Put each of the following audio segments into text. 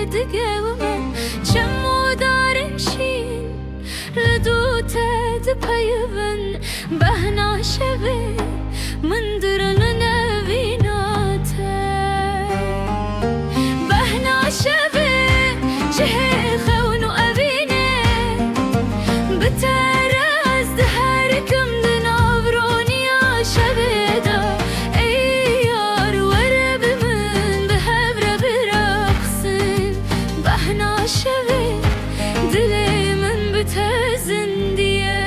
دقومه چمو دارشین ردوته دپایون بهنا شوه من درن نویناته بهنا شوه جه خونو اوینه بتر از دهرکم دناورونیا شوه دا ای یار وره بمن بهبره برقصن بهنا شوه دل من بتزندیه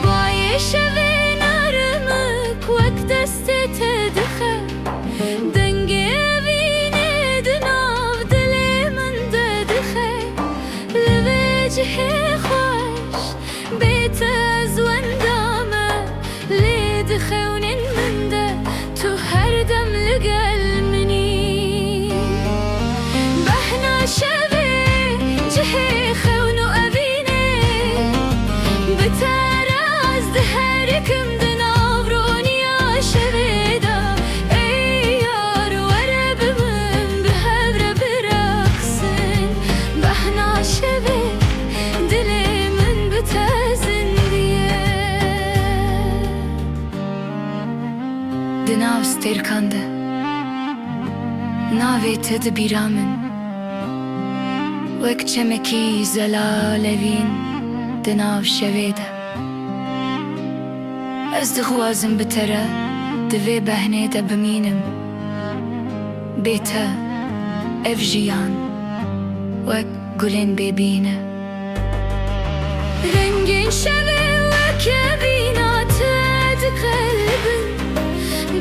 بای شوه نرمک وقت دست تدخه دنگ اوینه دناو دل من ددخه لوجه خوش بیت از وندامه لدخونین من ده تو هر دم لقل منی بهنا شوه جه خونو اوینه بتر از دهرکم دناورونیا شوه دا ای یار وره بمن بهبره برقصن بهنا شوه دل من بتزندیه دناو سترکانده ناوی تد بیرامن وەک چەمەکی زەلالەوین دناو شەوێدا ئەس دخوازم بتەرە دەوێ بەهنێدا بمینم بێتە ئەڤ ژیان وەک گولێن بێبینە رەنگین شەوێ وەکە بیناتە دقەلبن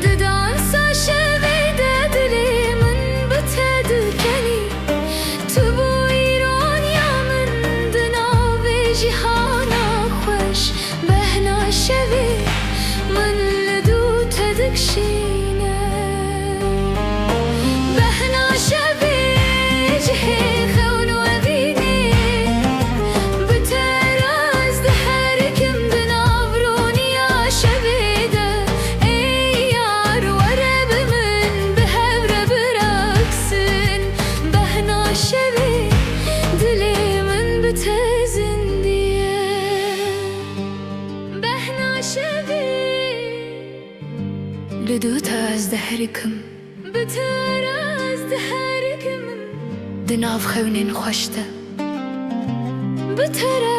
ددانسا شەوێدا دلێ من بتە دکەنی تو جهانا خوش بهنا شوه من لدو تدکشینه بهنا شوه جه خونو اوینه بتر از دهرکم دناورونیا شوه ده ای یار وره بمن بهبره برقصن بهنا شوه دل من بتزن لدو تا از دهرکم بتر از دهرکم دناف خونین خوشته بتر